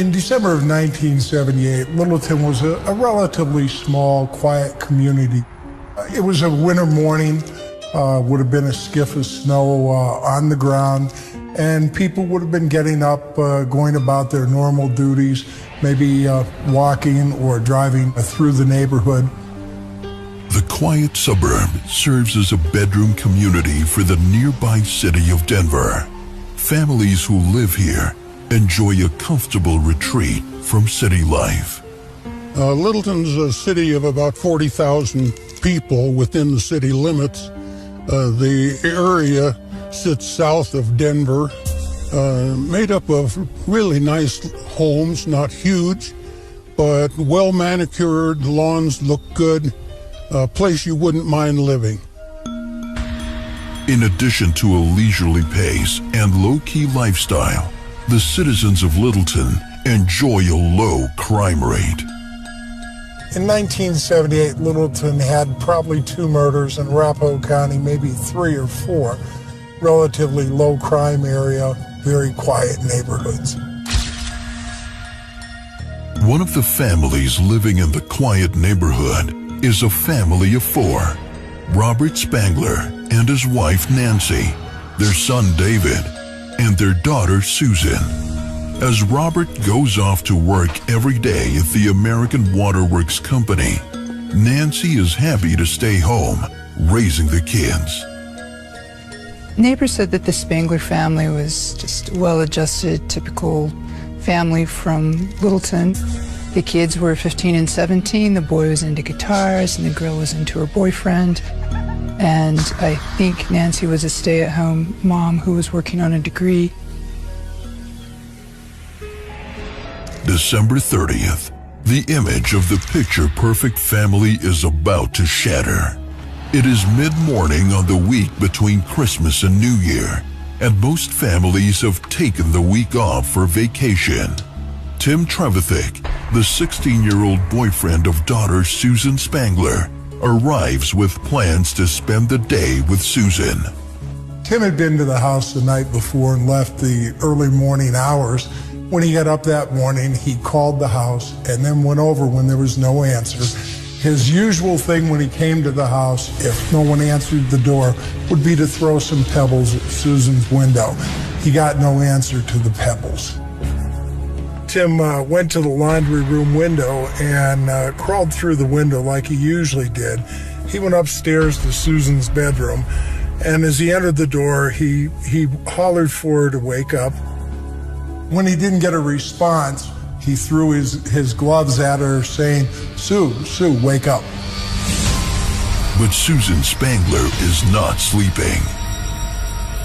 In December of 1978, Littleton was a relatively small, quiet community. It was a winter morning, would have been a skiff of snow on the ground, and people would have been getting up, going about their normal duties, maybe walking or driving through the neighborhood. The quiet suburb serves as a bedroom community for the nearby city of Denver. Families who live here enjoy a comfortable retreat from city life. Littleton's a city of about 40,000 people within the city limits. The area sits south of Denver, made up of really nice homes, not huge, but well manicured, lawns look good, a place you wouldn't mind living. In addition to a leisurely pace and low-key lifestyle, the citizens of Littleton enjoy a low crime rate. In 1978, Littleton had probably 2 murders, in Arapahoe County maybe 3 or 4. Relatively low crime area, very quiet neighborhoods. One of the families living in the quiet neighborhood is a family of 4. Robert Spangler and his wife Nancy, their son David, and their daughter Susan. As Robert goes off to work every day at the American Waterworks Company, Nancy is happy to stay home, raising the kids. Neighbors said that the Spangler family was just well-adjusted, typical family from Littleton. The kids were 15 and 17. The boy was into guitars, and the girl was into her boyfriend. And I think Nancy was a stay-at-home mom who was working on a degree. December 30th, the image of the picture-perfect family is about to shatter. It is mid-morning on the week between Christmas and New Year, and most families have taken the week off for vacation. Tim Trevithick, the 16-year-old boyfriend of daughter Susan Spangler, arrives with plans to spend the day with Susan. Tim had been to the house the night before and left the early morning hours. When he got up that morning, he called the house and then went over when there was no answer. His usual thing when he came to the house, if no one answered the door, would be to throw some pebbles at Susan's window. He got no answer to the pebbles. Tim went to the laundry room window and crawled through the window like he usually did. He went upstairs to Susan's bedroom, and as he entered the door, he hollered for her to wake up. When he didn't get a response, he threw his gloves at her, saying, Sue, wake up. But Susan Spangler is not sleeping.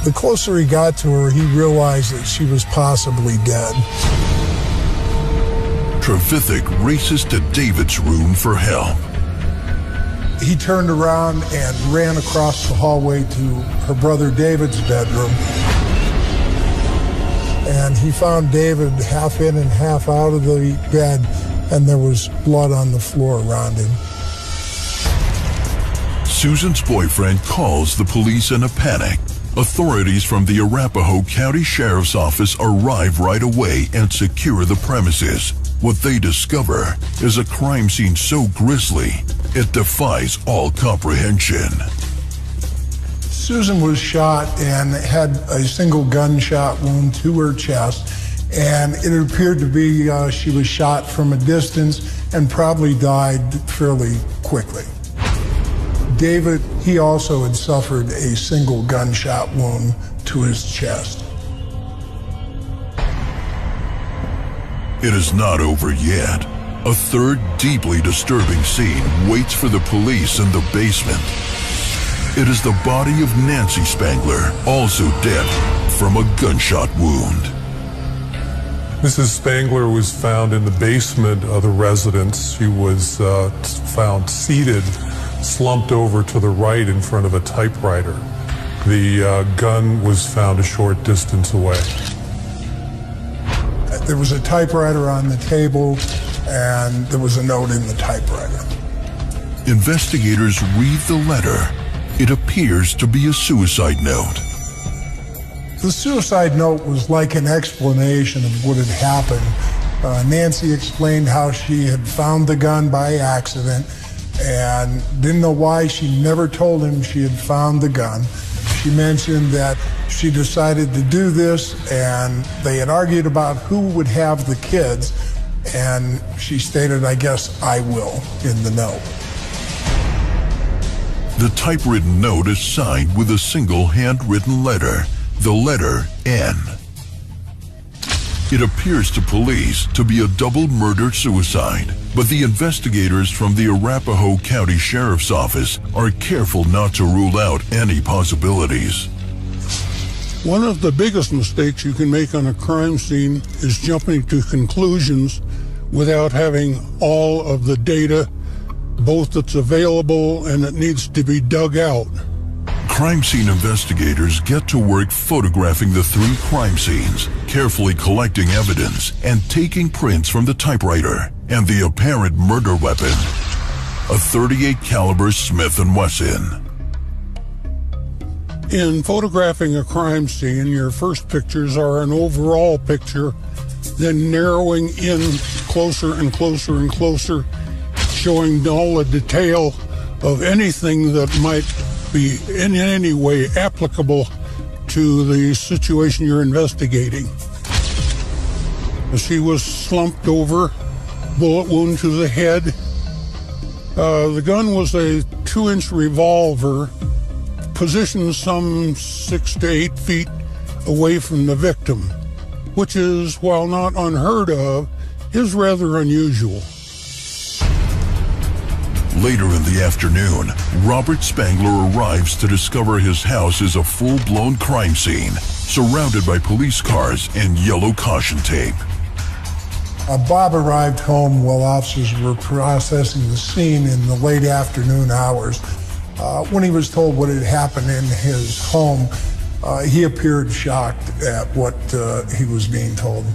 The closer he got to her, he realized that she was possibly dead. Trevithick races to David's room for help. He turned around and ran across the hallway to her brother David's bedroom. And he found David half in and half out of the bed, and there was blood on the floor around him. Susan's boyfriend calls the police in a panic. Authorities from the Arapahoe County Sheriff's Office arrive right away and secure the premises. What they discover is a crime scene so grisly, it defies all comprehension. Susan was shot and had a single gunshot wound to her chest, and it appeared to be she was shot from a distance and probably died fairly quickly. David, he also had suffered a single gunshot wound to his chest. It is not over yet. A third deeply disturbing scene waits for the police in the basement. It is the body of Nancy Spangler, also dead from a gunshot wound. Mrs. Spangler was found in the basement of the residence. She was found seated, slumped over to the right in front of a typewriter. The gun was found a short distance away. There was a typewriter on the table, and there was a note in the typewriter. Investigators read the letter. It appears to be a suicide note. The suicide note was like an explanation of what had happened Nancy explained how she had found the gun by accident and didn't know why she never told him she had found the gun. She mentioned that she decided to do this, and they had argued about who would have the kids, and she stated, "I guess I will," in the note. The typewritten note is signed with a single handwritten letter, the letter N. It appears to police to be a double murder-suicide, but the investigators from the Arapahoe County Sheriff's Office are careful not to rule out any possibilities. One of the biggest mistakes you can make on a crime scene is jumping to conclusions without having all of the data, both that's available and that needs to be dug out. Crime scene investigators get to work photographing the 3 crime scenes, carefully collecting evidence, and taking prints from the typewriter and the apparent murder weapon, a .38 caliber Smith & Wesson. In photographing a crime scene, your first pictures are an overall picture, then narrowing in closer and closer and closer, showing all the detail of anything that might be in any way applicable to the situation you're investigating. She was slumped over, bullet wound to the head. The gun was a 2-inch revolver, positioned some 6 to 8 feet away from the victim, which is, while not unheard of, is rather unusual. Later in the afternoon, Robert Spangler arrives to discover his house is a full-blown crime scene, surrounded by police cars and yellow caution tape. Bob arrived home while officers were processing the scene in the late afternoon hours. When he was told what had happened in his home, he appeared shocked at what he was being told.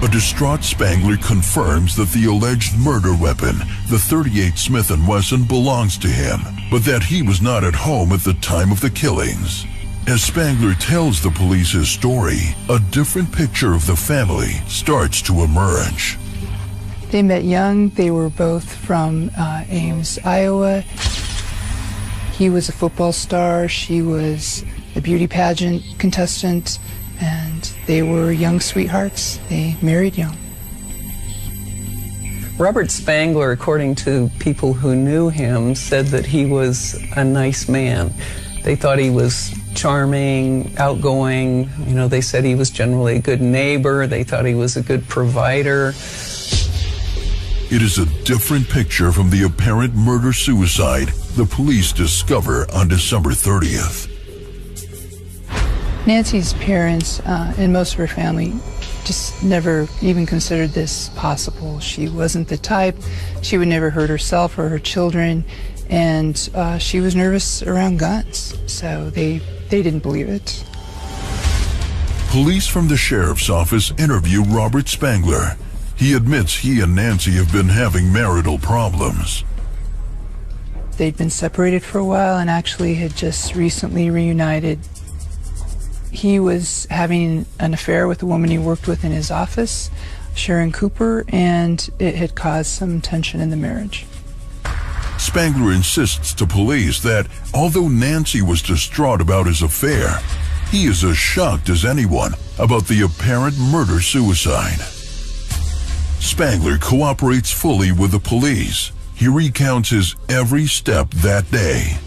A distraught Spangler confirms that the alleged murder weapon, the .38 Smith & Wesson, belongs to him, but that he was not at home at the time of the killings. As Spangler tells the police his story, a different picture of the family starts to emerge. They met young. They were both from Ames, Iowa. He was a football star. She was a beauty pageant contestant. And they were young sweethearts. They married young. Robert Spangler, according to people who knew him, said that he was a nice man. They thought he was charming, outgoing. You know, they said he was generally a good neighbor. They thought he was a good provider. It is a different picture from the apparent murder-suicide the police discover on December 30th. Nancy's parents and most of her family just never even considered this possible. She wasn't the type. She would never hurt herself or her children, and she was nervous around guns, so they didn't believe it. Police from the sheriff's office interview Robert Spangler. He admits he and Nancy have been having marital problems. They'd been separated for a while and actually had just recently reunited. He was having an affair with a woman he worked with in his office, Sharon Cooper, and it had caused some tension in the marriage. Spangler insists to police that although Nancy was distraught about his affair, he is as shocked as anyone about the apparent murder-suicide. Spangler cooperates fully with the police. He recounts his every step that day.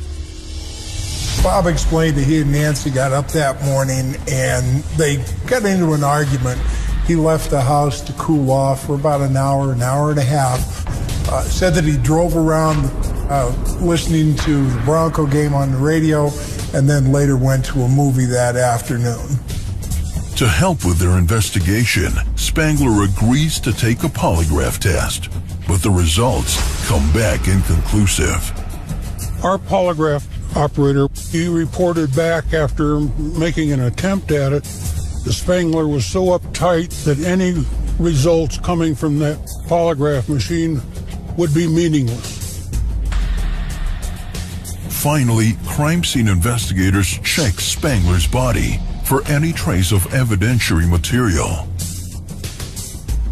Bob explained that he and Nancy got up that morning and they got into an argument. He left the house to cool off for about an hour and a half. Said that he drove around listening to the Bronco game on the radio and then later went to a movie that afternoon. To help with their investigation, Spangler agrees to take a polygraph test, but the results come back inconclusive. Our polygraph operator, he reported back after making an attempt at it, the Spangler was so uptight that any results coming from that polygraph machine would be meaningless. Finally, crime scene investigators check Spangler's body for any trace of evidentiary material.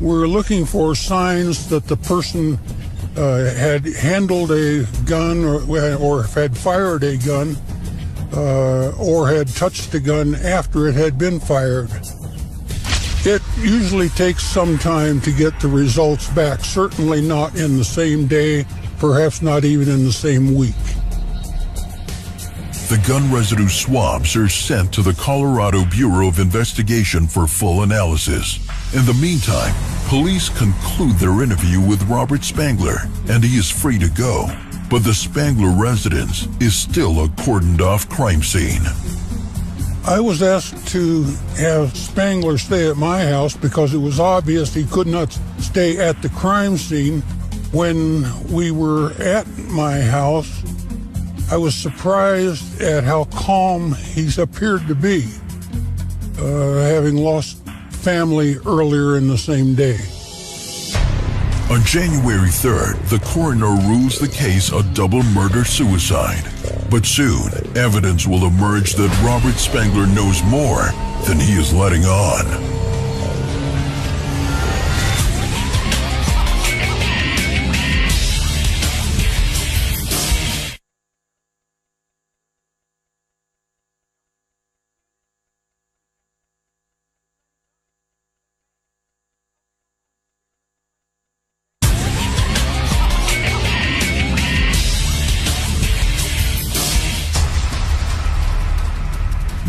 We're looking for signs that the person had handled a gun or had fired a gun or had touched a gun after it had been fired. It usually takes some time to get the results back, certainly not in the same day, perhaps not even in the same week. The gun residue swabs are sent to the Colorado Bureau of Investigation for full analysis. In the meantime, police conclude their interview with Robert Spangler, and he is free to go. But the Spangler residence is still a cordoned-off crime scene. I was asked to have Spangler stay at my house because it was obvious he could not stay at the crime scene. When we were at my house, I was surprised at how calm he's appeared to be, having lost family earlier in the same day. On January 3rd, the coroner rules the case a double murder-suicide. But soon, evidence will emerge that Robert Spangler knows more than he is letting on.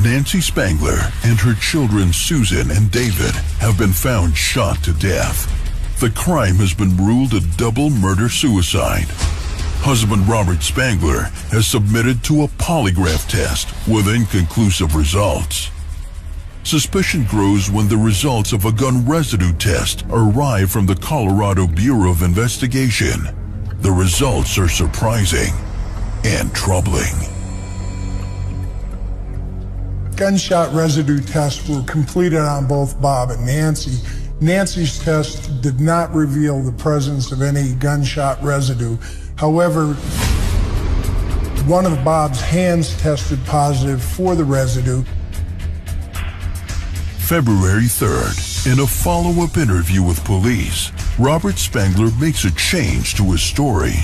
Nancy Spangler and her children Susan and David have been found shot to death. The crime has been ruled a double murder-suicide. Husband Robert Spangler has submitted to a polygraph test with inconclusive results. Suspicion grows when the results of a gun residue test arrive from the Colorado Bureau of Investigation. The results are surprising and troubling. Gunshot residue tests were completed on both Bob and Nancy. Nancy's test did not reveal the presence of any gunshot residue. However, one of Bob's hands tested positive for the residue. February 3rd, in a follow-up interview with police, Robert Spangler makes a change to his story.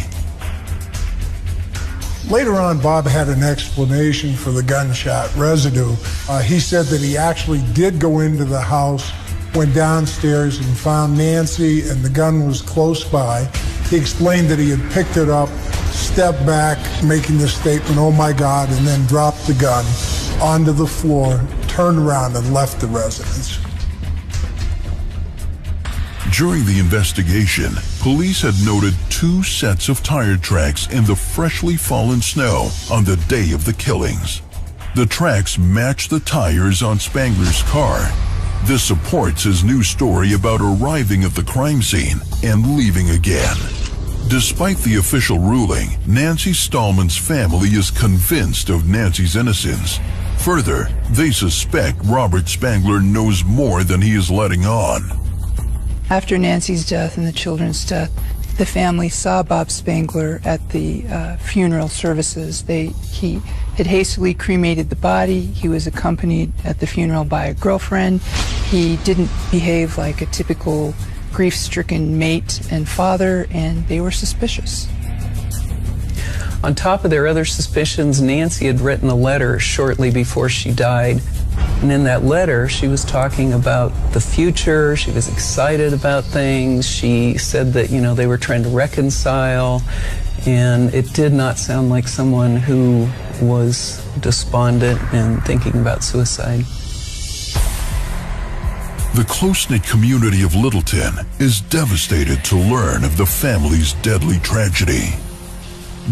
Later on, Bob had an explanation for the gunshot residue. He said that he actually did go into the house, went downstairs and found Nancy, and the gun was close by. He explained that he had picked it up, stepped back, making the statement, "Oh my God," and then dropped the gun onto the floor, turned around and left the residence. During the investigation, police had noted 2 sets of tire tracks in the freshly fallen snow on the day of the killings. The tracks match the tires on Spangler's car. This supports his new story about arriving at the crime scene and leaving again. Despite the official ruling, Nancy Stallman's family is convinced of Nancy's innocence. Further, they suspect Robert Spangler knows more than he is letting on. After Nancy's death and the children's death, the family saw Bob Spangler at the funeral services. He had hastily cremated the body. He was accompanied at the funeral by a girlfriend. He didn't behave like a typical grief-stricken mate and father, and they were suspicious. On top of their other suspicions, Nancy had written a letter shortly before she died. And in that letter, she was talking about the future. She was excited about things. She said that, they were trying to reconcile. And it did not sound like someone who was despondent and thinking about suicide. The close-knit community of Littleton is devastated to learn of the family's deadly tragedy.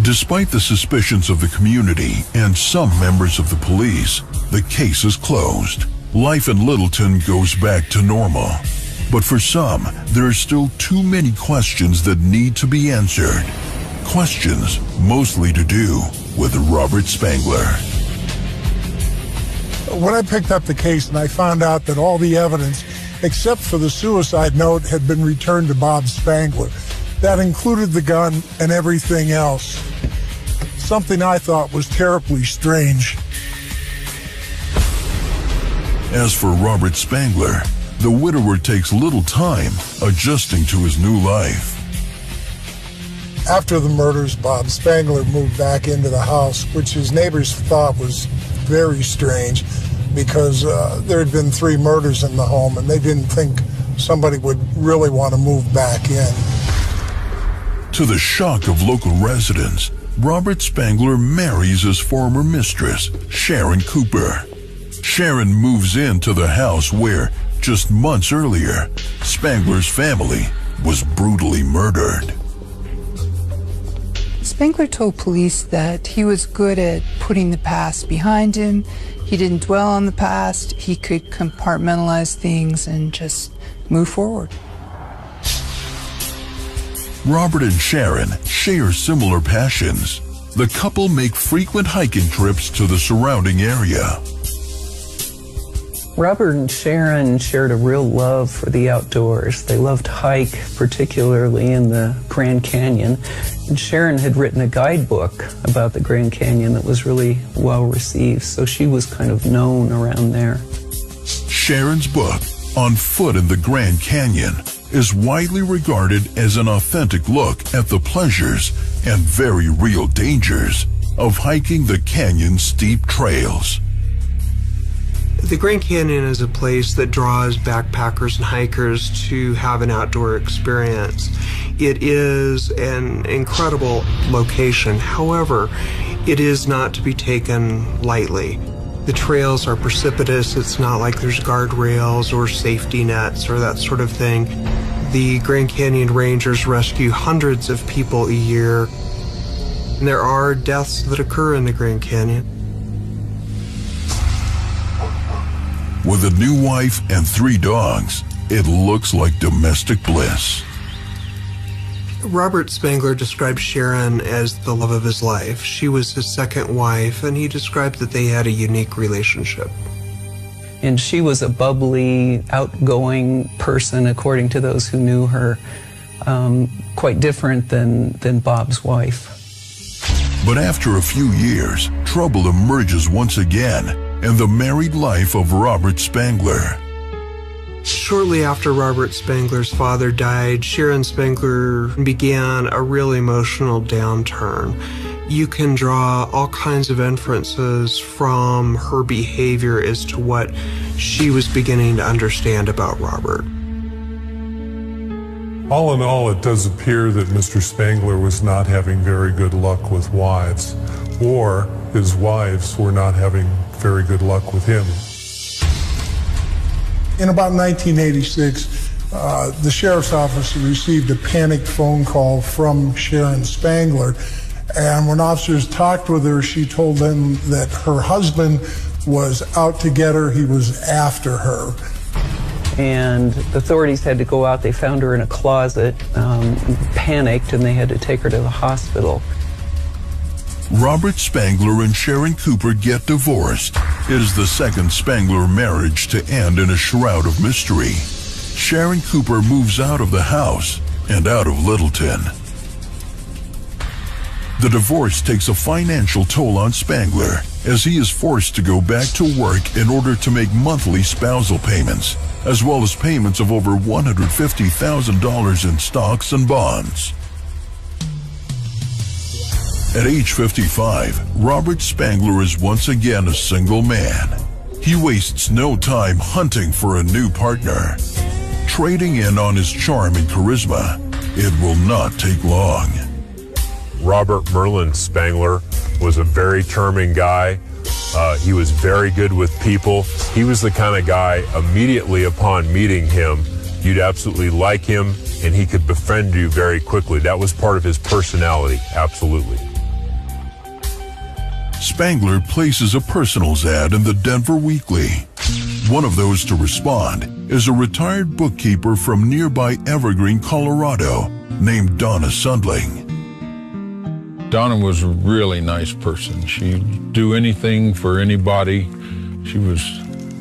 Despite the suspicions of the community and some members of the police, the case is closed. Life in Littleton goes back to normal. But for some, there are still too many questions that need to be answered. Questions mostly to do with Robert Spangler. When I picked up the case and I found out that all the evidence, except for the suicide note, had been returned to Bob Spangler, that included the gun and everything else, something I thought was terribly strange. As for Robert Spangler, the widower takes little time adjusting to his new life. After the murders, Bob Spangler moved back into the house, which his neighbors thought was very strange because there had been 3 murders in the home and they didn't think somebody would really want to move back in. To the shock of local residents, Robert Spangler marries his former mistress, Sharon Cooper. Sharon moves into the house where, just months earlier, Spangler's family was brutally murdered. Spangler told police that he was good at putting the past behind him. He didn't dwell on the past. He could compartmentalize things and just move forward. Robert and Sharon share similar passions. The couple make frequent hiking trips to the surrounding area. Robert and Sharon shared a real love for the outdoors. They loved to hike, particularly in the Grand Canyon. And Sharon had written a guidebook about the Grand Canyon that was really well received, so she was kind of known around there. Sharon's book, On Foot in the Grand Canyon, is widely regarded as an authentic look at the pleasures and very real dangers of hiking the canyon's steep trails. The Grand Canyon is a place that draws backpackers and hikers to have an outdoor experience. It is an incredible location. However, it is not to be taken lightly. The trails are precipitous. It's not like there's guardrails or safety nets or that sort of thing. The Grand Canyon Rangers rescue hundreds of people a year. And there are deaths that occur in the Grand Canyon. With a new wife and 3 dogs, it looks like domestic bliss. Robert Spangler described Sharon as the love of his life. She was his second wife, and he described that they had a unique relationship. And she was a bubbly, outgoing person, according to those who knew her, quite different than Bob's wife. But after a few years, trouble emerges once again in the married life of Robert Spangler. Shortly after Robert Spangler's father died, Sharon Spangler began a real emotional downturn. You can draw all kinds of inferences from her behavior as to what she was beginning to understand about Robert. All in all, it does appear that Mr. Spangler was not having very good luck with wives, or his wives were not having very good luck with him. In about 1986, the sheriff's office received a panicked phone call from Sharon Spangler, and when officers talked with her, she told them that her husband was out to get her. He was after her. And the authorities had to go out. They found her in a closet, panicked, and they had to take her to the hospital. Robert Spangler and Sharon Cooper get divorced. It is the second Spangler marriage to end in a shroud of mystery. Sharon Cooper moves out of the house and out of Littleton. The divorce takes a financial toll on Spangler as he is forced to go back to work in order to make monthly spousal payments, as well as payments of over $150,000 in stocks and bonds. At age 55, Robert Spangler is once again a single man. He wastes no time hunting for a new partner. Trading in on his charm and charisma, it will not take long. Robert Merlin Spangler was a very charming guy. He was very good with people. He was the kind of guy, immediately upon meeting him, you'd absolutely like him, and he could befriend you very quickly. That was part of his personality, absolutely. Spangler places a personals ad in the Denver Weekly. One of those to respond is a retired bookkeeper from nearby Evergreen, Colorado, named Donna Sundling. Donna was a really nice person. She'd do anything for anybody. She was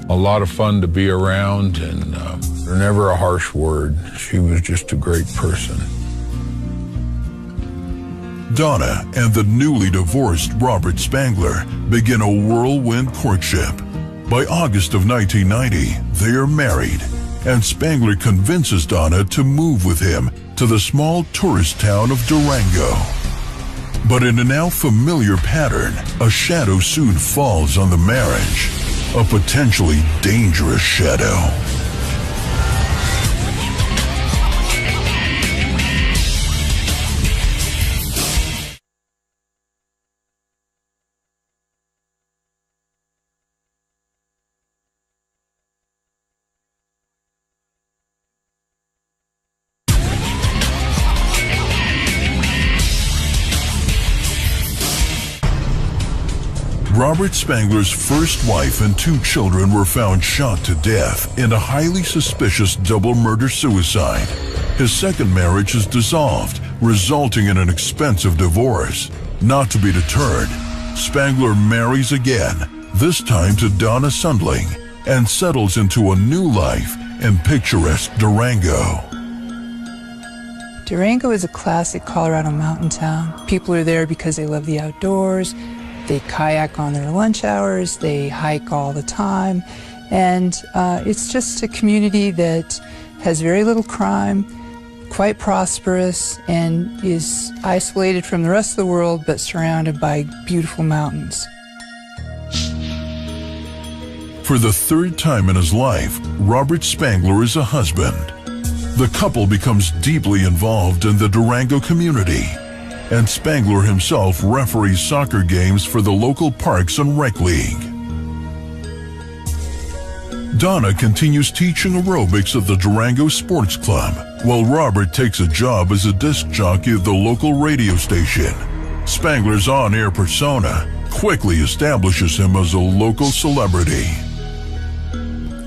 a lot of fun to be around, and never a harsh word. She was just a great person. Donna and the newly divorced Robert Spangler begin a whirlwind courtship. By August of 1990, they are married, and Spangler convinces Donna to move with him to the small tourist town of Durango. But in a now familiar pattern, a shadow soon falls on the marriage, a potentially dangerous shadow. Robert Spangler's first wife and 2 children were found shot to death in a highly suspicious double murder-suicide. His second marriage is dissolved, resulting in an expensive divorce. Not to be deterred, Spangler marries again, this time to Donna Sundling, and settles into a new life in picturesque Durango. Durango is a classic Colorado mountain town. People are there because they love the outdoors. They kayak on their lunch hours, they hike all the time, and it's just a community that has very little crime, quite prosperous, and is isolated from the rest of the world but surrounded by beautiful mountains. For the 3rd time in his life, Robert Spangler is a husband. The couple becomes deeply involved in the Durango community, and Spangler himself referees soccer games for the local Parks and Rec League. Donna continues teaching aerobics at the Durango Sports Club, while Robert takes a job as a disc jockey at the local radio station. Spangler's on-air persona quickly establishes him as a local celebrity.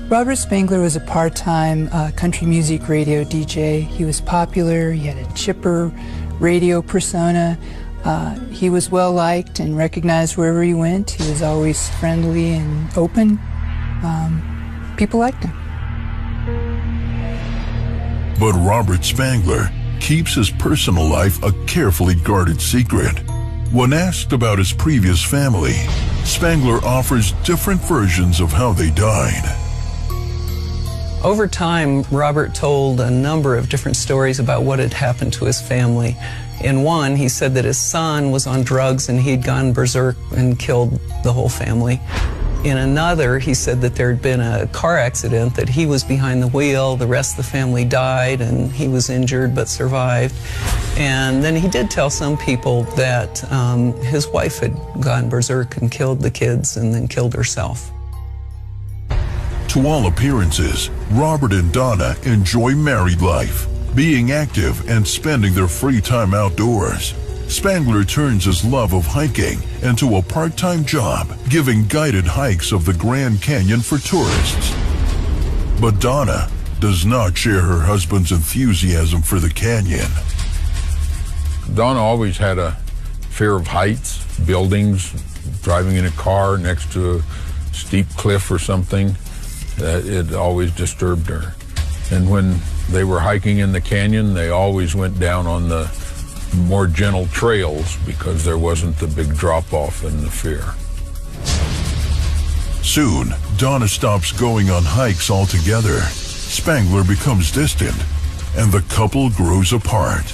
Robert Spangler was a part-time country music radio DJ. He was popular, he had a chipper radio persona. He was well liked and recognized wherever he went. He was always friendly and open. People liked him. But Robert Spangler keeps his personal life a carefully guarded secret. When asked about his previous family, Spangler offers different versions of how they died. Over time, Robert told a number of different stories about what had happened to his family. In one, he said that his son was on drugs and he'd gone berserk and killed the whole family. In another, he said that there had been a car accident, that he was behind the wheel, the rest of the family died, and he was injured but survived. And then he did tell some people that his wife had gone berserk and killed the kids and then killed herself. To all appearances, Robert and Donna enjoy married life, being active and spending their free time outdoors. Spangler turns his love of hiking into a part-time job, giving guided hikes of the Grand Canyon for tourists. But Donna does not share her husband's enthusiasm for the canyon. Donna always had a fear of heights, buildings, driving in a car next to a steep cliff or something. It always disturbed her. And when they were hiking in the canyon, they always went down on the more gentle trails because there wasn't the big drop-off and the fear. Soon, Donna stops going on hikes altogether. Spangler becomes distant, and the couple grows apart.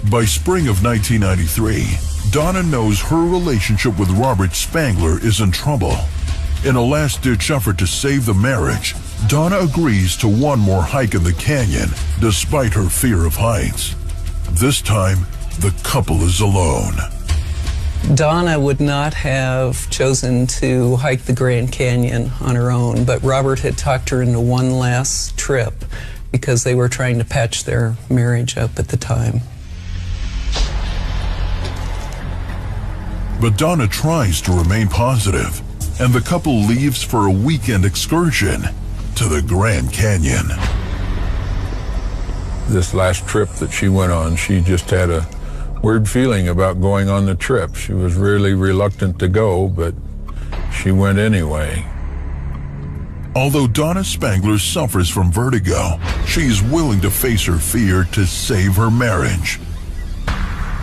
By spring of 1993, Donna knows her relationship with Robert Spangler is in trouble. In a last-ditch effort to save the marriage, Donna agrees to one more hike in the canyon, despite her fear of heights. This time, the couple is alone. Donna would not have chosen to hike the Grand Canyon on her own, but Robert had talked her into one last trip because they were trying to patch their marriage up at the time. But Donna tries to remain positive, and the couple leaves for a weekend excursion to the Grand Canyon. This last trip that she went on, she just had a weird feeling about going on the trip. She was really reluctant to go, but she went anyway. Although Donna Spangler suffers from vertigo, she is willing to face her fear to save her marriage.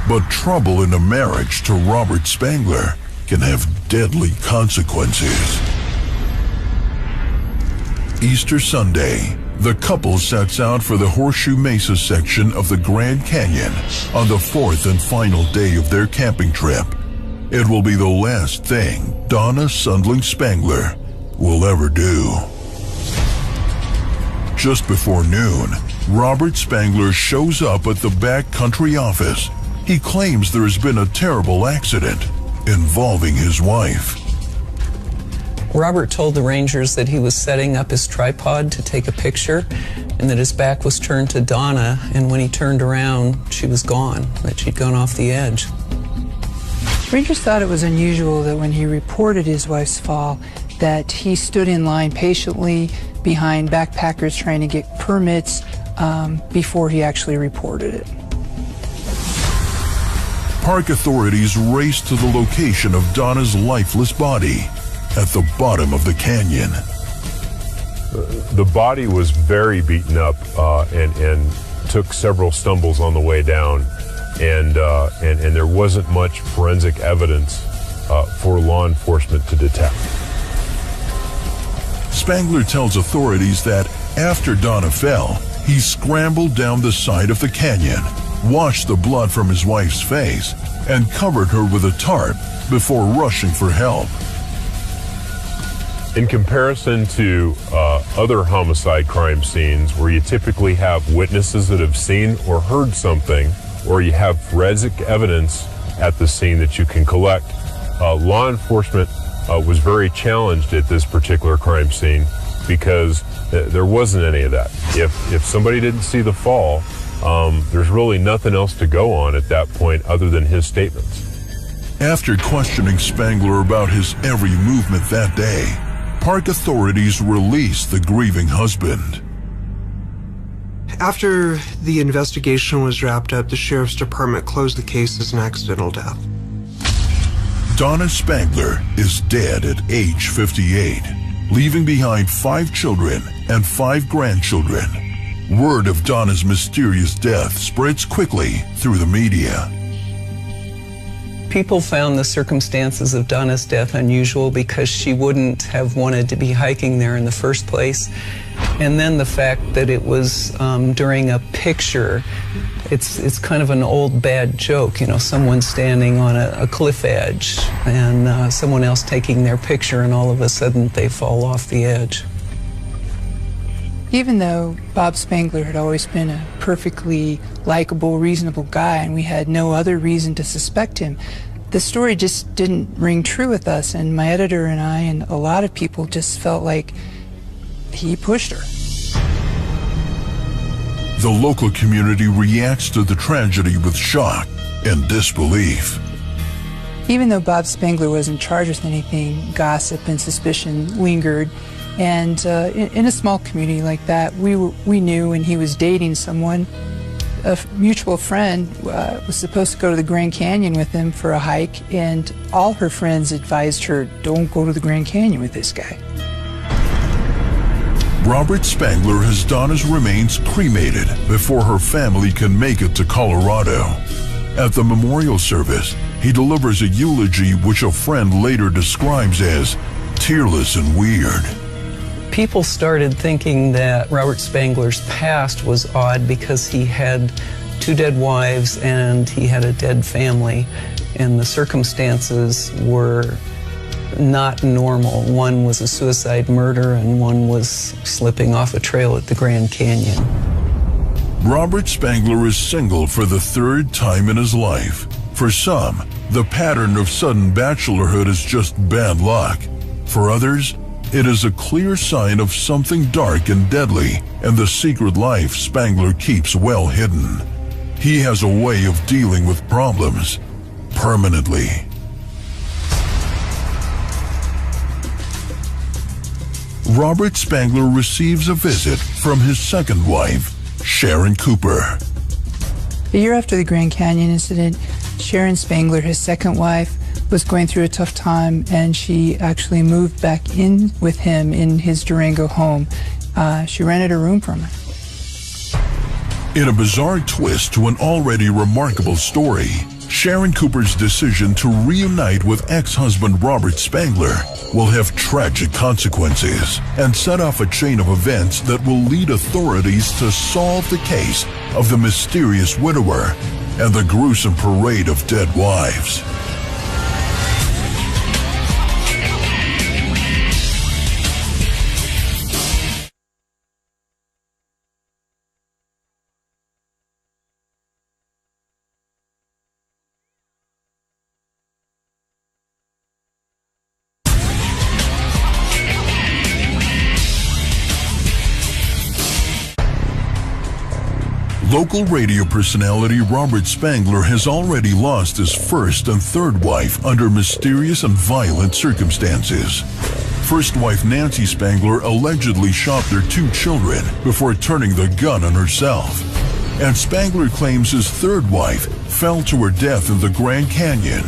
But trouble in a marriage to Robert Spangler can have deadly consequences. Easter Sunday, the couple sets out for the Horseshoe Mesa section of the Grand Canyon on the fourth and final day of their camping trip. It will be the last thing Donna Sundling Spangler will ever do. Just before noon, Robert Spangler shows up at the backcountry office. He claims there has been a terrible accident involving his wife. Robert told the Rangers that he was setting up his tripod to take a picture and that his back was turned to Donna, and when he turned around, she was gone, that she'd gone off the edge. Rangers thought it was unusual that when he reported his wife's fall, that he stood in line patiently behind backpackers trying to get permits before he actually reported it. Park authorities raced to the location of Donna's lifeless body at the bottom of the canyon. The body was very beaten up and took several stumbles on the way down, and there wasn't much forensic evidence for law enforcement to detect. Spangler tells authorities that after Donna fell, he scrambled down the side of the canyon, washed the blood from his wife's face, and covered her with a tarp before rushing for help. In comparison to other homicide crime scenes where you typically have witnesses that have seen or heard something, or you have forensic evidence at the scene that you can collect, law enforcement was very challenged at this particular crime scene because there wasn't any of that. If somebody didn't see the fall, there's really nothing else to go on at that point other than his statements. After questioning Spangler about his every movement that day, park authorities released the grieving husband. After the investigation was wrapped up, the sheriff's department closed the case as an accidental death. Donna Spangler is dead at age 58, leaving behind 5 children and 5 grandchildren. Word of Donna's mysterious death spreads quickly through the media. People found the circumstances of Donna's death unusual because she wouldn't have wanted to be hiking there in the first place. And then the fact that it was during a picture, it's kind of an old bad joke, you know, someone standing on a cliff edge and someone else taking their picture, and all of a sudden they fall off the edge. Even though Bob Spangler had always been a perfectly likable, reasonable guy, and we had no other reason to suspect him, the story just didn't ring true with us, and my editor and I and a lot of people just felt like he pushed her. The local community reacts to the tragedy with shock and disbelief. Even though Bob Spangler wasn't charged with anything, gossip and suspicion lingered. And in a small community like that, we knew when he was dating someone. A mutual friend was supposed to go to the Grand Canyon with him for a hike, and all her friends advised her, don't go to the Grand Canyon with this guy. Robert Spangler has Donna's remains cremated before her family can make it to Colorado. At the memorial service, he delivers a eulogy which a friend later describes as tearless and weird. People started thinking that Robert Spangler's past was odd because he had 2 dead wives and he had a dead family, and the circumstances were not normal. One was a suicide murder and one was slipping off a trail at the Grand Canyon. Robert Spangler is single for the 3rd time in his life. For some, the pattern of sudden bachelorhood is just bad luck. For others, it is a clear sign of something dark and deadly and the secret life Spangler keeps well hidden. He has a way of dealing with problems permanently. Robert Spangler receives a visit from his second wife, Sharon Cooper. A year after the Grand Canyon incident, Sharon Spangler, his second wife, was going through a tough time, and she actually moved back in with him in his Durango home. She rented a room from him. In a bizarre twist to an already remarkable story, Sharon Cooper's decision to reunite with ex-husband Robert Spangler will have tragic consequences and set off a chain of events that will lead authorities to solve the case of the mysterious widower and the gruesome parade of dead wives. Local radio personality Robert Spangler has already lost his first and third wife under mysterious and violent circumstances. First wife Nancy Spangler allegedly shot their 2 children before turning the gun on herself. And Spangler claims his third wife fell to her death in the Grand Canyon.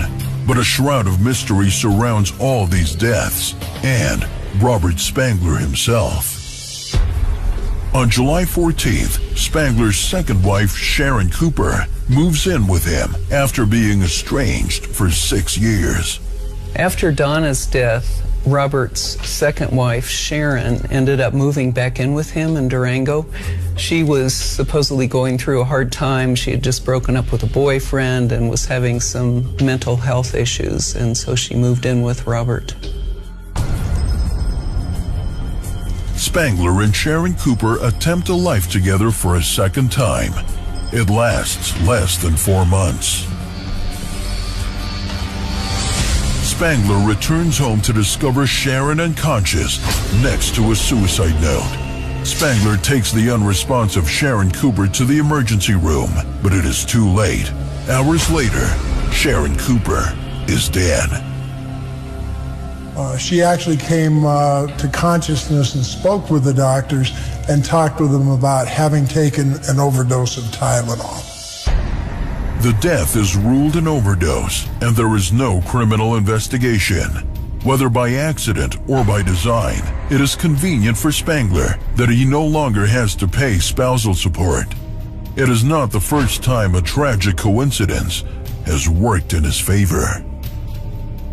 But a shroud of mystery surrounds all these deaths and Robert Spangler himself. On July 14th, Spangler's second wife, Sharon Cooper, moves in with him after being estranged for 6 years. After Donna's death, Robert's second wife, Sharon, ended up moving back in with him in Durango. She was supposedly going through a hard time. She had just broken up with a boyfriend and was having some mental health issues, and so she moved in with Robert. Spangler and Sharon Cooper attempt a life together for a second time. It lasts less than 4 months. Spangler returns home to discover Sharon unconscious next to a suicide note. Spangler takes the unresponsive Sharon Cooper to the emergency room, but it is too late. Hours later, Sharon Cooper is dead. She actually came to consciousness and spoke with the doctors and talked with them about having taken an overdose of Tylenol. The death is ruled an overdose, and there is no criminal investigation. Whether by accident or by design, it is convenient for Spangler that he no longer has to pay spousal support. It is not the first time a tragic coincidence has worked in his favor.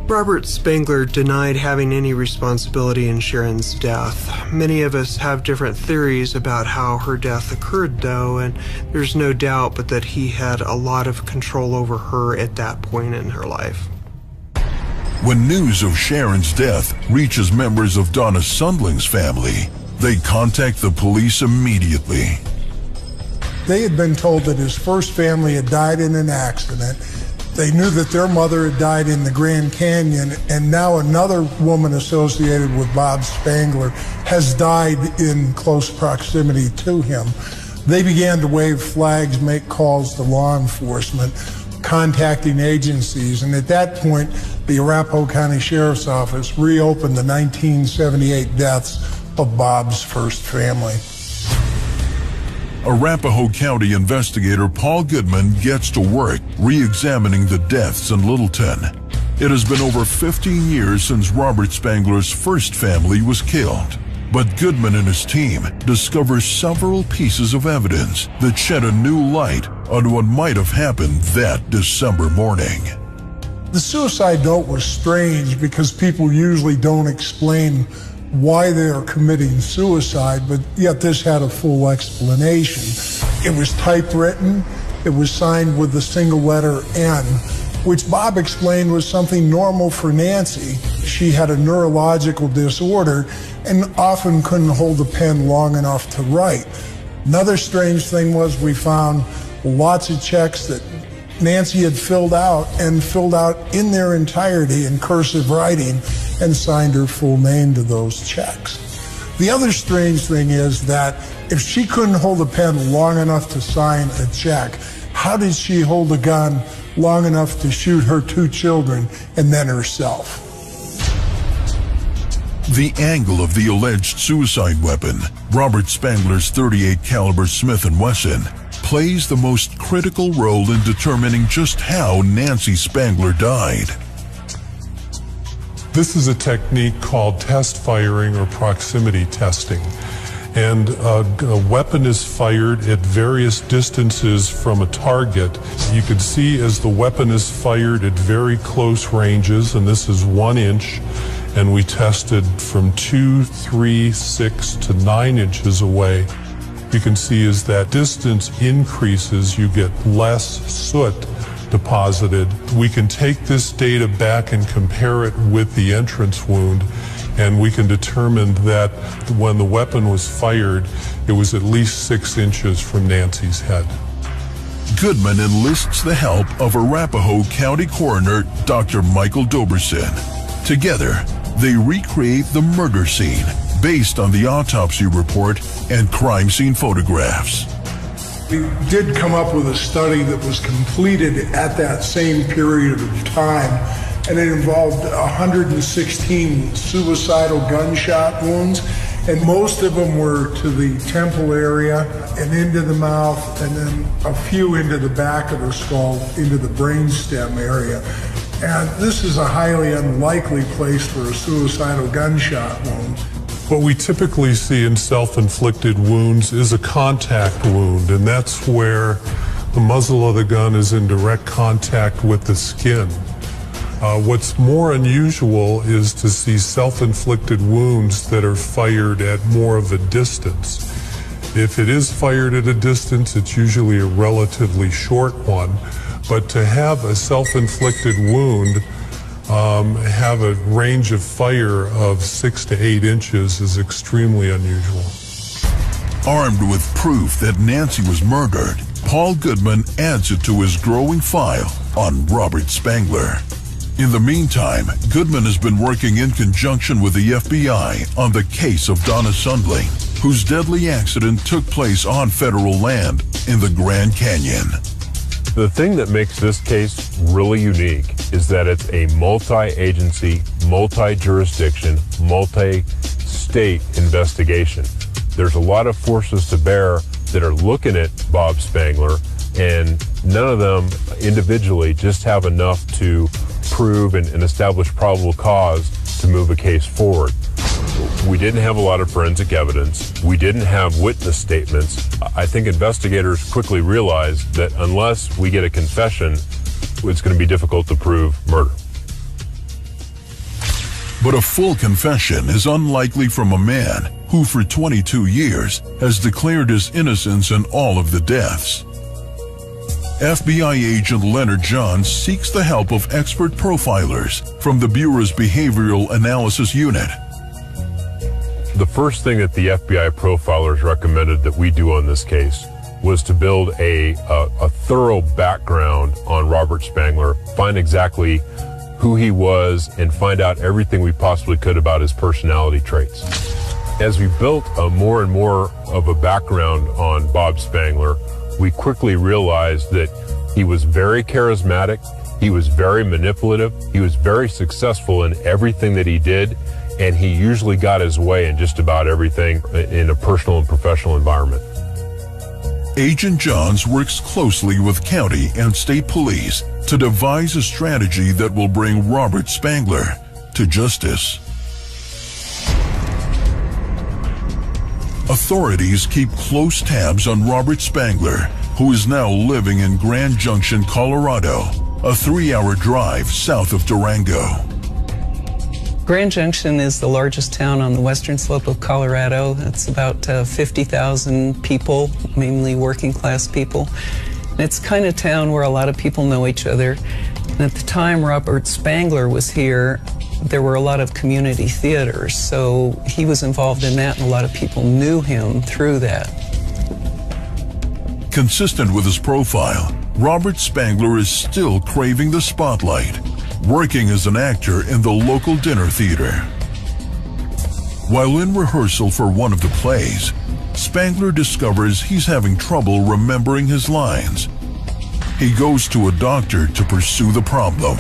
Robert Spangler denied having any responsibility in Sharon's death. Many of us have different theories about how her death occurred, though, and there's no doubt but that he had a lot of control over her at that point in her life. When news of Sharon's death reaches members of Donna Sundling's family, they contact the police immediately. They had been told that his first family had died in an accident. They knew that their mother had died in the Grand Canyon, and now another woman associated with Bob Spangler has died in close proximity to him. They began to wave flags, make calls to law enforcement, contacting agencies, and at that point, the Arapahoe County Sheriff's Office reopened the 1978 deaths of Bob's first family. Arapahoe County investigator Paul Goodman gets to work re-examining the deaths in Littleton. It has been over 15 years since Robert Spangler's first family was killed. But Goodman and his team discover several pieces of evidence that shed a new light on what might have happened that December morning. The suicide note was strange because people usually don't explain why they are committing suicide, but yet this had a full explanation. It was typewritten, it was signed with the single letter N, which Bob explained was something normal for Nancy. She had a neurological disorder and often couldn't hold a pen long enough to write. Another strange thing was we found lots of checks that Nancy had filled out in their entirety in cursive writing and signed her full name to those checks. The other strange thing is that if she couldn't hold a pen long enough to sign a check, how did she hold a gun long enough to shoot her 2 children and then herself? The angle of the alleged suicide weapon, Robert Spangler's .38 caliber Smith & Wesson, plays the most critical role in determining just how Nancy Spangler died. This is a technique called test firing or proximity testing. and a weapon is fired at various distances from a target. You can see as the weapon is fired at very close ranges, and this is 1 inch, and we tested from 2, 3, 6 to 9 inches away. You can see as that distance increases, you get less soot deposited. We can take this data back and compare it with the entrance wound, and we can determine that when the weapon was fired, it was at least 6 inches from Nancy's head. Goodman enlists the help of Arapahoe County Coroner Dr. Michael Doberson. Together, they recreate the murder scene based on the autopsy report and crime scene photographs. We did come up with a study that was completed at that same period of time, and it involved 116 suicidal gunshot wounds, and most of them were to the temple area and into the mouth, and then a few into the back of the skull, into the brainstem area. And this is a highly unlikely place for a suicidal gunshot wound. What we typically see in self-inflicted wounds is a contact wound, and that's where the muzzle of the gun is in direct contact with the skin. What's more unusual is to see self-inflicted wounds that are fired at more of a distance. If it is fired at a distance, it's usually a relatively short one, but to have a self-inflicted wound have a range of fire of 6 to 8 inches is extremely unusual. Armed with proof that Nancy was murdered, Paul Goodman adds it to his growing file on Robert Spangler. In the meantime, Goodman has been working in conjunction with the FBI on the case of Donna Sundling, whose deadly accident took place on federal land in the Grand Canyon. The thing that makes this case really unique is that it's a multi-agency, multi-jurisdiction, multi-state investigation. There's a lot of forces to bear that are looking at Bob Spangler, and none of them individually just have enough to prove and establish probable cause to move a case forward. We didn't have a lot of forensic evidence. We didn't have witness statements. I think investigators quickly realized that unless we get a confession, it's going to be difficult to prove murder. But a full confession is unlikely from a man who for 22 years has declared his innocence in all of the deaths. FBI agent Leonard Johns seeks the help of expert profilers from the Bureau's Behavioral Analysis Unit. The first thing that the FBI profilers recommended that we do on this case was to build a thorough background on Robert Spangler, find exactly who he was, and find out everything we possibly could about his personality traits. As we built more and more of a background on Bob Spangler, we quickly realized that he was very charismatic, he was very manipulative, he was very successful in everything that he did, and he usually got his way in just about everything in a personal and professional environment. Agent Johns works closely with county and state police to devise a strategy that will bring Robert Spangler to justice. Authorities keep close tabs on Robert Spangler, who is now living in Grand Junction, Colorado, a 3-hour drive south of Durango. Grand Junction is the largest town on the western slope of Colorado. It's about 50,000 people, mainly working class people. And it's the kind of town where a lot of people know each other. And at the time Robert Spangler was here, there were a lot of community theaters, so he was involved in that, and a lot of people knew him through that. Consistent with his profile, Robert Spangler is still craving the spotlight, working as an actor in the local dinner theater. While in rehearsal for one of the plays, Spangler discovers he's having trouble remembering his lines. He goes to a doctor to pursue the problem.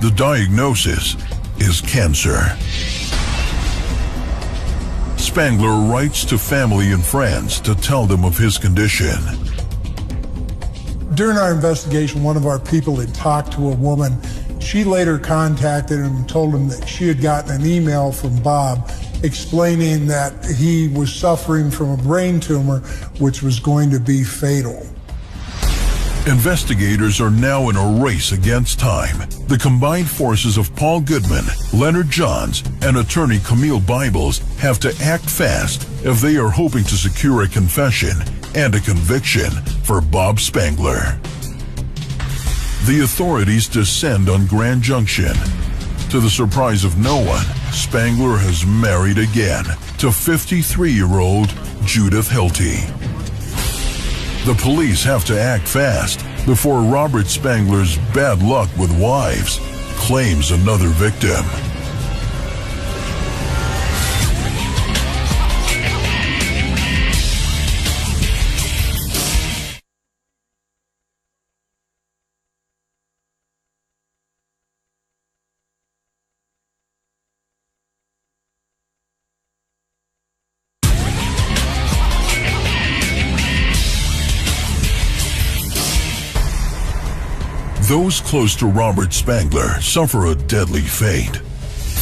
The diagnosis is cancer. Spangler writes to family and friends to tell them of his condition. During our investigation, one of our people had talked to a woman. She later contacted him and told him that she had gotten an email from Bob explaining that he was suffering from a brain tumor, which was going to be fatal. Investigators are now in a race against time. The combined forces of Paul Goodman, Leonard Johns, and attorney Camille Bibles have to act fast if they are hoping to secure a confession and a conviction for Bob Spangler. The authorities descend on Grand Junction. To the surprise of no one, Spangler has married again to 53-year-old Judith Hilty. The police have to act fast before Robert Spangler's bad luck with wives claims another victim. Those close to Robert Spangler suffer a deadly fate.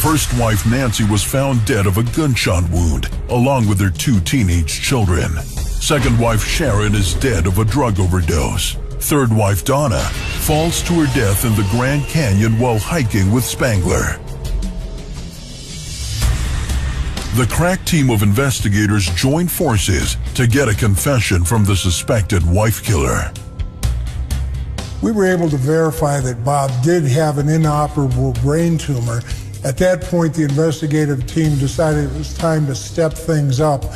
First wife Nancy was found dead of a gunshot wound, along with their 2 teenage children. Second wife Sharon is dead of a drug overdose. Third wife Donna falls to her death in the Grand Canyon while hiking with Spangler. The crack team of investigators joined forces to get a confession from the suspected wife killer. We were able to verify that Bob did have an inoperable brain tumor. At that point, the investigative team decided it was time to step things up,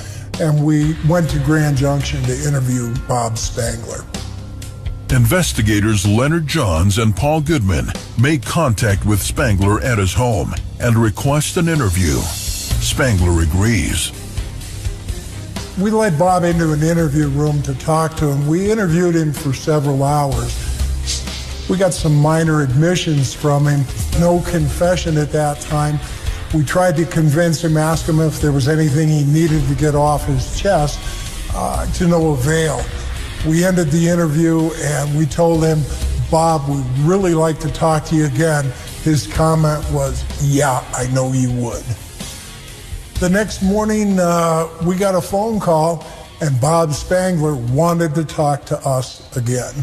and we went to Grand Junction to interview Bob Spangler. Investigators Leonard Johns and Paul Goodman make contact with Spangler at his home and request an interview. Spangler agrees. We led Bob into an interview room to talk to him. We interviewed him for several hours. We got some minor admissions from him, no confession at that time. We tried to convince him, ask him if there was anything he needed to get off his chest, to no avail. We ended the interview and we told him, Bob, we'd really like to talk to you again. His comment was, yeah, I know you would. The next morning, we got a phone call and Bob Spangler wanted to talk to us again.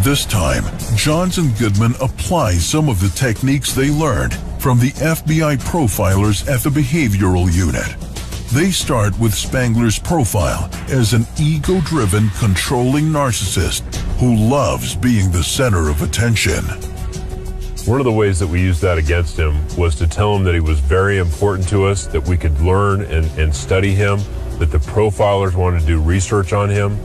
This time, Johns and Goodman apply some of the techniques they learned from the FBI profilers at the behavioral unit. They start with Spangler's profile as an ego-driven, controlling narcissist who loves being the center of attention. One of the ways that we used that against him was to tell him that he was very important to us, that we could learn and study him, that the profilers wanted to do research on him,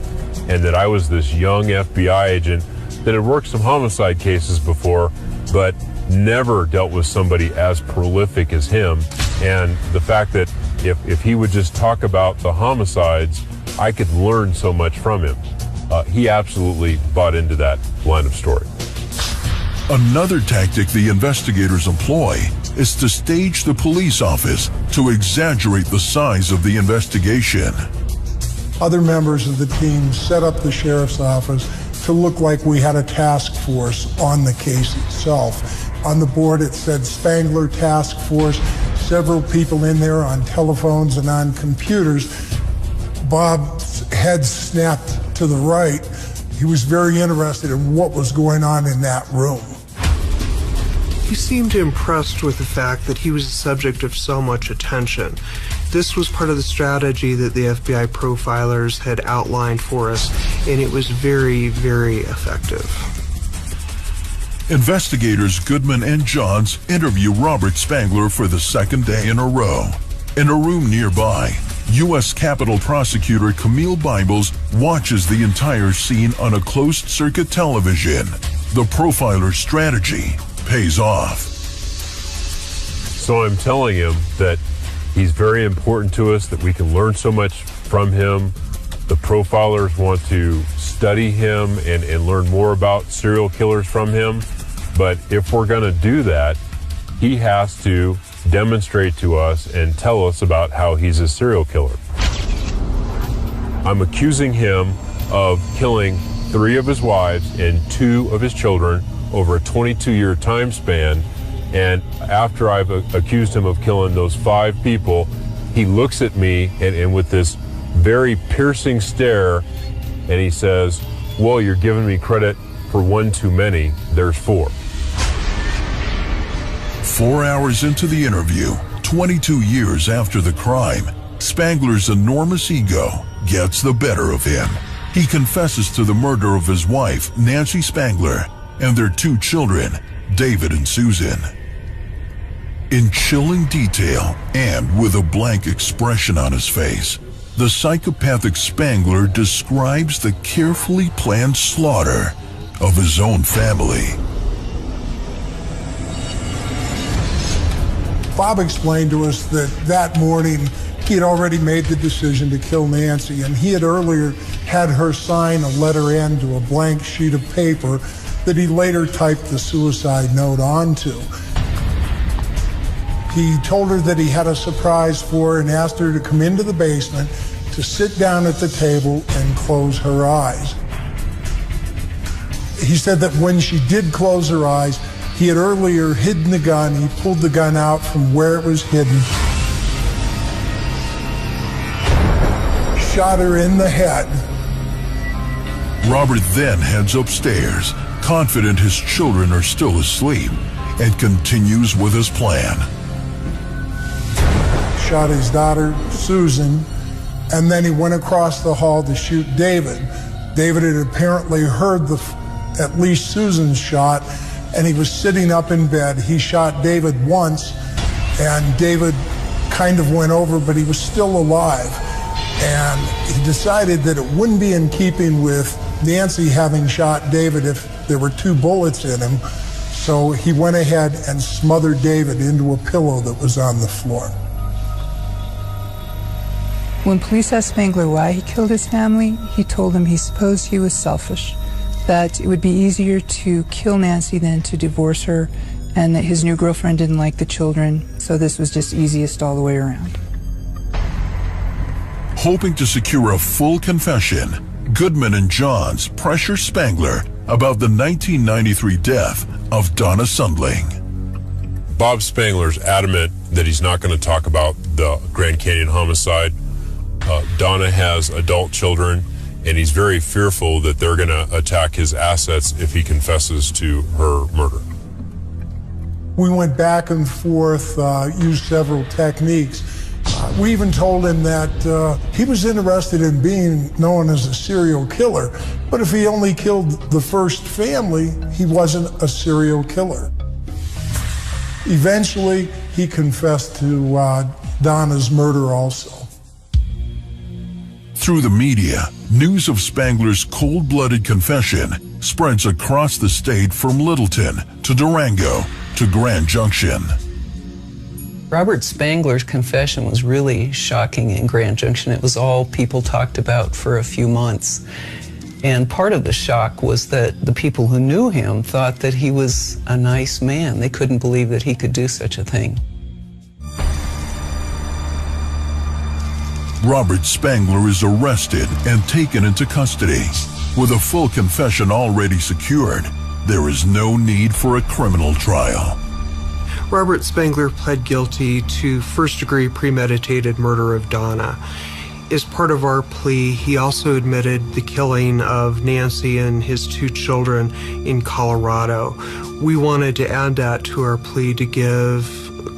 and that I was this young FBI agent that had worked some homicide cases before, but never dealt with somebody as prolific as him. And the fact that if he would just talk about the homicides, I could learn so much from him. He absolutely bought into that line of story. Another tactic the investigators employ is to stage the police office to exaggerate the size of the investigation. Other members of the team set up the sheriff's office to look like we had a task force on the case itself. On the board it said Spangler Task Force, several people in there on telephones and on computers. Bob's head snapped to the right. He was very interested in what was going on in that room. He seemed impressed with the fact that he was the subject of so much attention. This was part of the strategy that the FBI profilers had outlined for us, and it was very, very effective. Investigators Goodman and Johns interview Robert Spangler for the second day in a row. In a room nearby, U.S. Capitol Prosecutor Camille Bibles watches the entire scene on a closed-circuit television. The profiler's strategy pays off. So I'm telling him that he's very important to us, that we can learn so much from him. The profilers want to study him and learn more about serial killers from him. But if we're going to do that, he has to demonstrate to us and tell us about how he's a serial killer. I'm accusing him of killing 3 of his wives and 2 of his children over a 22-year time span, And after I've accused him of killing those 5 people, he looks at me and with this very piercing stare, and he says, "Well, you're giving me credit for one too many. There's 4." 4 hours into the interview, 22 years after the crime, Spangler's enormous ego gets the better of him. He confesses to the murder of his wife, Nancy Spangler, and their 2 children, David and Susan. In chilling detail and with a blank expression on his face, the psychopathic Spangler describes the carefully planned slaughter of his own family. Bob explained to us that that morning he had already made the decision to kill Nancy, and he had earlier had her sign a letter N to a blank sheet of paper that he later typed the suicide note onto. He told her that he had a surprise for her and asked her to come into the basement to sit down at the table and close her eyes. He said that when she did close her eyes, he had earlier hidden the gun. He pulled the gun out from where it was hidden, shot her in the head. Robert then heads upstairs, confident his children are still asleep, and continues with his plan. Shot his daughter, Susan, and then he went across the hall to shoot David. David had apparently heard at least Susan's shot, and he was sitting up in bed. He shot David once, and David kind of went over, but he was still alive. And he decided that it wouldn't be in keeping with Nancy having shot David if there were 2 bullets in him. So he went ahead and smothered David into a pillow that was on the floor. When police asked Spangler why he killed his family, he told them he supposed he was selfish, that it would be easier to kill Nancy than to divorce her, and that his new girlfriend didn't like the children, so this was just easiest all the way around. Hoping to secure a full confession, Goodman and Johns pressure Spangler about the 1993 death of Donna Sundling. Bob Spangler's adamant that he's not going to talk about the Grand Canyon homicide. Donna has adult children, and he's very fearful that they're going to attack his assets if he confesses to her murder. We went back and forth, used several techniques. We even told him that he was interested in being known as a serial killer, but if he only killed the first family, he wasn't a serial killer. Eventually, he confessed to Donna's murder also. Through the media, news of Spangler's cold-blooded confession spreads across the state from Littleton to Durango to Grand Junction. Robert Spangler's confession was really shocking in Grand Junction. It was all people talked about for a few months. And part of the shock was that the people who knew him thought that he was a nice man. They couldn't believe that he could do such a thing. Robert Spangler is arrested and taken into custody. With a full confession already secured, there is no need for a criminal trial. Robert Spangler pled guilty to first-degree premeditated murder of Donna. As part of our plea, he also admitted the killing of Nancy and his 2 children in Colorado. We wanted to add that to our plea to give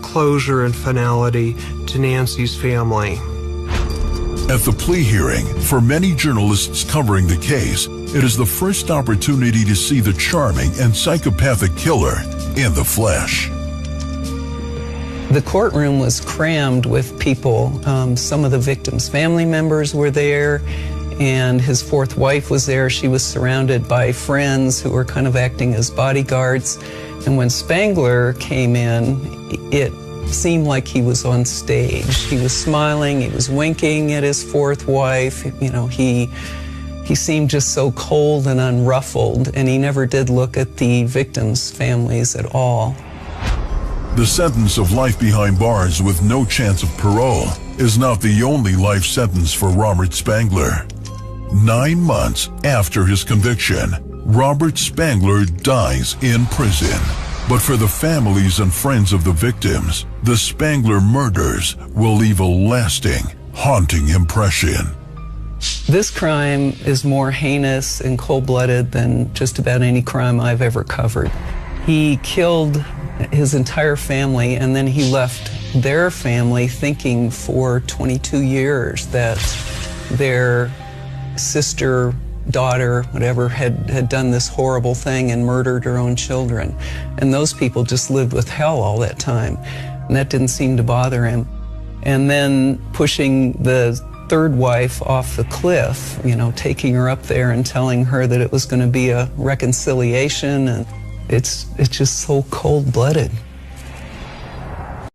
closure and finality to Nancy's family. At the plea hearing, for many journalists covering the case, it is the first opportunity to see the charming and psychopathic killer in the flesh. The courtroom was crammed with people. Some of the victims' family members were there, and his 4th wife was there. She was surrounded by friends who were kind of acting as bodyguards. And when Spangler came in, it seemed like he was on stage. He was smiling, he was winking at his 4th wife. You know, he seemed just so cold and unruffled, and he never did look at the victims' families at all. The sentence of life behind bars with no chance of parole is not the only life sentence for Robert Spangler. 9 months after his conviction, Robert Spangler dies in prison. But for the families and friends of the victims, the Spangler murders will leave a lasting, haunting impression. This crime is more heinous and cold-blooded than just about any crime I've ever covered. He killed his entire family, and then he left their family thinking for 22 years that their sister, daughter, whatever, had done this horrible thing and murdered her own children. And those people just lived with hell all that time. And that didn't seem to bother him. And then pushing the third wife off the cliff, you know, taking her up there and telling her that it was going to be a reconciliation. And it's just so cold-blooded.